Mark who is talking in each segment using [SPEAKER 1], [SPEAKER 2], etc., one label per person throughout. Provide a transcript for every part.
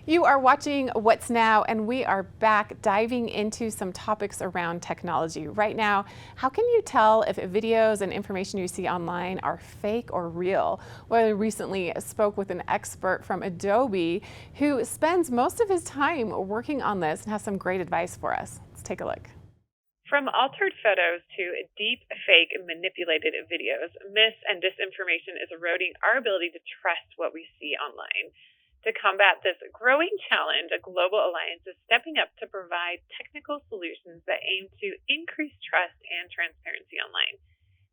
[SPEAKER 1] You are watching What's Now, and we are back diving into some topics around technology. Right now, how can you tell if videos and information you see online are fake or real? Well, I recently spoke with an expert from Adobe who spends most of his time working on this and has some great advice for us. Let's take a look.
[SPEAKER 2] From altered photos to deep fake manipulated videos, mis and disinformation is eroding our ability to trust what we see online. To combat this growing challenge, a global alliance is stepping up to provide technical solutions that aim to increase trust and transparency online.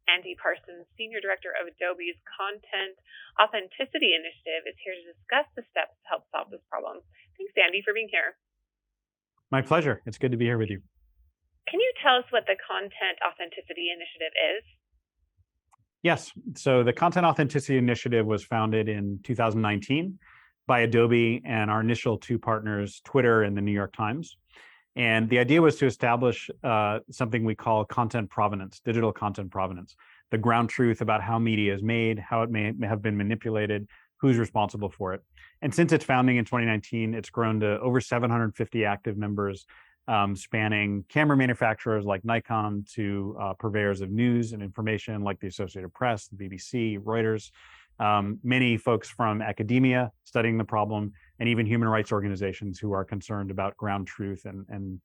[SPEAKER 2] Andy Parsons, Senior Director of Adobe's Content Authenticity Initiative, is here to discuss the steps to help solve this problem. Thanks, Andy, for being here.
[SPEAKER 3] My pleasure. It's good to be here with you.
[SPEAKER 2] Can you tell us what the Content Authenticity Initiative is?
[SPEAKER 3] Yes. So the Content Authenticity Initiative was founded in 2019 by Adobe and our initial two partners, Twitter and the New York Times. And the idea was to establish something we call content provenance, digital content provenance, the ground truth about how media is made, how it may have been manipulated, who's responsible for it. And since its founding in 2019, it's grown to over 750 active members, spanning camera manufacturers like Nikon to purveyors of news and information like the Associated Press, the BBC, Reuters, many folks from academia studying the problem, and even human rights organizations who are concerned about ground truth and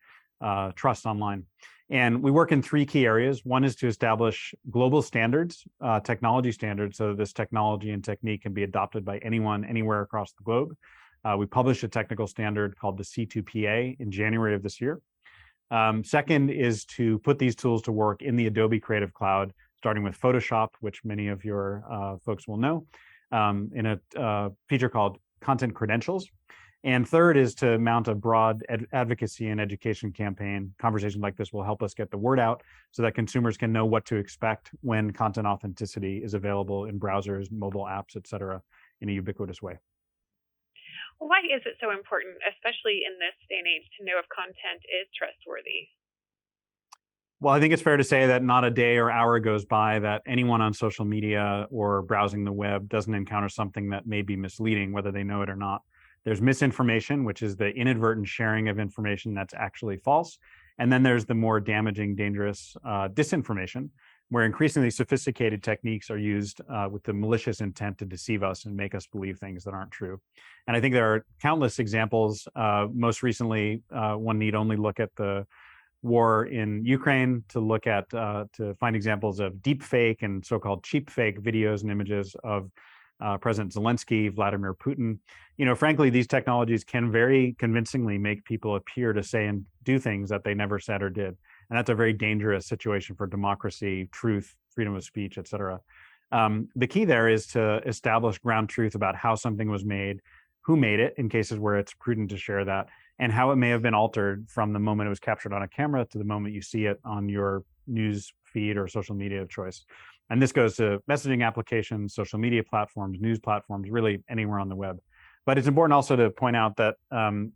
[SPEAKER 3] trust online. And we work in three key areas. One is to establish global standards, technology standards, so that this technology and technique can be adopted by anyone, anywhere across the globe. We published a technical standard called the C2PA in January of this year. Second is to put these tools to work in the Adobe Creative Cloud, starting with Photoshop, which many of your folks will know, in a feature called Content Credentials. And third is to mount a broad advocacy and education campaign. Conversations like this will help us get the word out so that consumers can know what to expect when content authenticity is available in browsers, mobile apps, et cetera, in a ubiquitous way.
[SPEAKER 2] Why is it so important, especially in this day and age, to know if content is trustworthy?
[SPEAKER 3] Well, I think it's fair to say that not a day or hour goes by that anyone on social media or browsing the web doesn't encounter something that may be misleading, whether they know it or not. There's misinformation, which is the inadvertent sharing of information that's actually false. And then there's the more damaging, dangerous disinformation, where increasingly sophisticated techniques are used with the malicious intent to deceive us and make us believe things that aren't true. And I think there are countless examples. Most recently, one need only look at the war in Ukraine to find examples of deepfake and so-called cheap fake videos and images of President Zelensky, Vladimir Putin. Frankly, these technologies can very convincingly make people appear to say and do things that they never said or did. And that's a very dangerous situation for democracy, truth, freedom of speech, et cetera. The key there is to establish ground truth about how something was made, who made it in cases where it's prudent to share that, and how it may have been altered from the moment it was captured on a camera to the moment you see it on your news feed or social media of choice. And this goes to messaging applications, social media platforms, news platforms, really anywhere on the web. But it's important also to point out that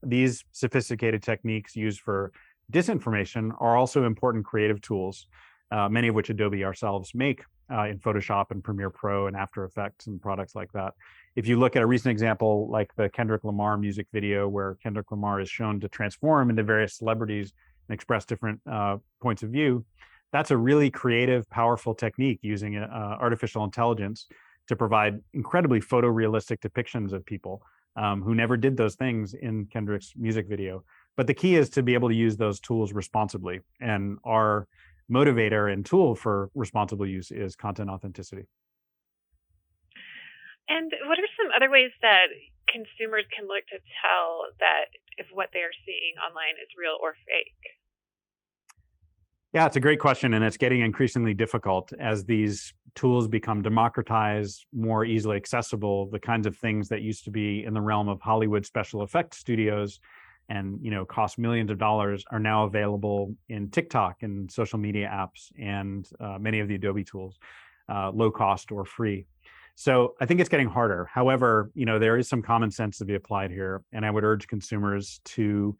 [SPEAKER 3] these sophisticated techniques used for disinformation are also important creative tools, many of which Adobe ourselves make in Photoshop and Premiere Pro and After Effects and products like that. If you look at a recent example like the Kendrick Lamar music video, where Kendrick Lamar is shown to transform into various celebrities and express different points of view, that's a really creative, powerful technique using artificial intelligence to provide incredibly photorealistic depictions of people who never did those things in Kendrick's music video. But the key is to be able to use those tools responsibly. And our motivator and tool for responsible use is content authenticity.
[SPEAKER 2] And what are some other ways that consumers can look to tell that if what they are seeing online is real or fake?
[SPEAKER 3] Yeah, it's a great question, and it's getting increasingly difficult as these tools become democratized, more easily accessible. The kinds of things that used to be in the realm of Hollywood special effects studios and cost millions of dollars are now available in TikTok and social media apps and many of the Adobe tools, low cost or free. So I think it's getting harder. However, there is some common sense to be applied here, and I would urge consumers to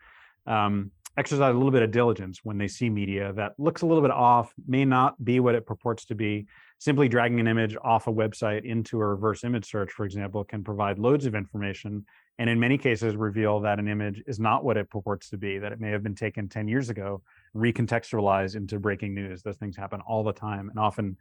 [SPEAKER 3] exercise a little bit of diligence when they see media that looks a little bit off, may not be what it purports to be. Simply dragging an image off a website into a reverse image search, for example, can provide loads of information, and in many cases reveal that an image is not what it purports to be, that it may have been taken 10 years ago, recontextualized into breaking news. Those things happen all the time and often,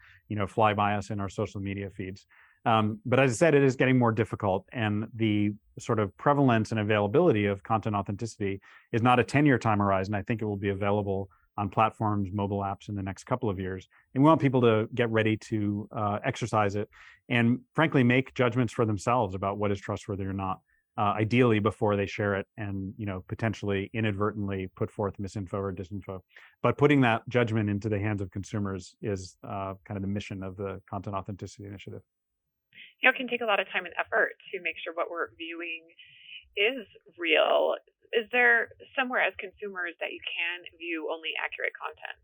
[SPEAKER 3] fly by us in our social media feeds. But as I said, it is getting more difficult, and the sort of prevalence and availability of content authenticity is not a 10-year time horizon. I think it will be available on platforms, mobile apps in the next couple of years. And we want people to get ready to exercise it and frankly, make judgments for themselves about what is trustworthy or not, ideally before they share it and, potentially inadvertently put forth misinfo or disinfo. But putting that judgment into the hands of consumers is kind of the mission of the Content Authenticity Initiative.
[SPEAKER 2] It can take a lot of time and effort to make sure what we're viewing is real. Is there somewhere as consumers that you can view only accurate content?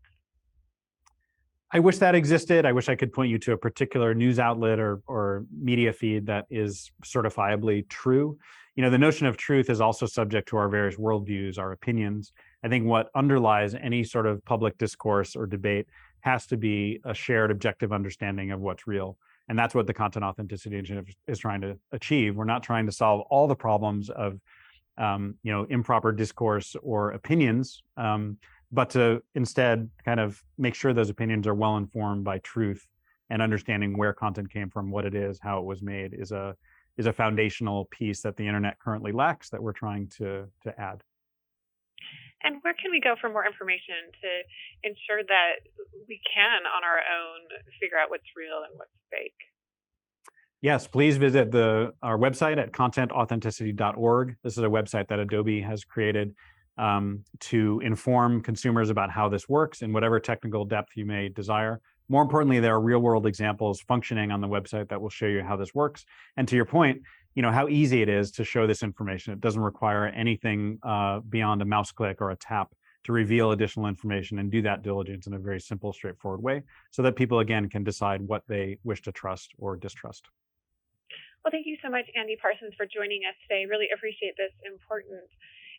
[SPEAKER 3] I wish that existed. I wish I could point you to a particular news outlet or media feed that is certifiably true. The notion of truth is also subject to our various worldviews, our opinions. I think what underlies any sort of public discourse or debate has to be a shared objective understanding of what's real. And that's what the Content Authenticity Initiative is trying to achieve. We're not trying to solve all the problems of improper discourse or opinions, but to instead kind of make sure those opinions are well informed by truth, and understanding where content came from, what it is, how it was made is a foundational piece that the internet currently lacks that we're trying to add.
[SPEAKER 2] And where can we go for more information to ensure that we can, on our own, figure out what's real and what's fake?
[SPEAKER 3] Yes, please visit our website at contentauthenticity.org. This is a website that Adobe has created to inform consumers about how this works in whatever technical depth you may desire. More importantly, there are real-world examples functioning on the website that will show you how this works. And to your point, how easy it is to show this information. It doesn't require anything beyond a mouse click or a tap to reveal additional information, and do that diligence in a very simple, straightforward way, so that people, again, can decide what they wish to trust or distrust.
[SPEAKER 2] Well, thank you so much, Andy Parsons, for joining us today. Really appreciate this important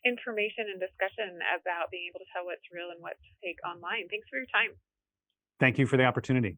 [SPEAKER 2] information and discussion about being able to tell what's real and what's fake online. Thanks for your time.
[SPEAKER 3] Thank you for the opportunity.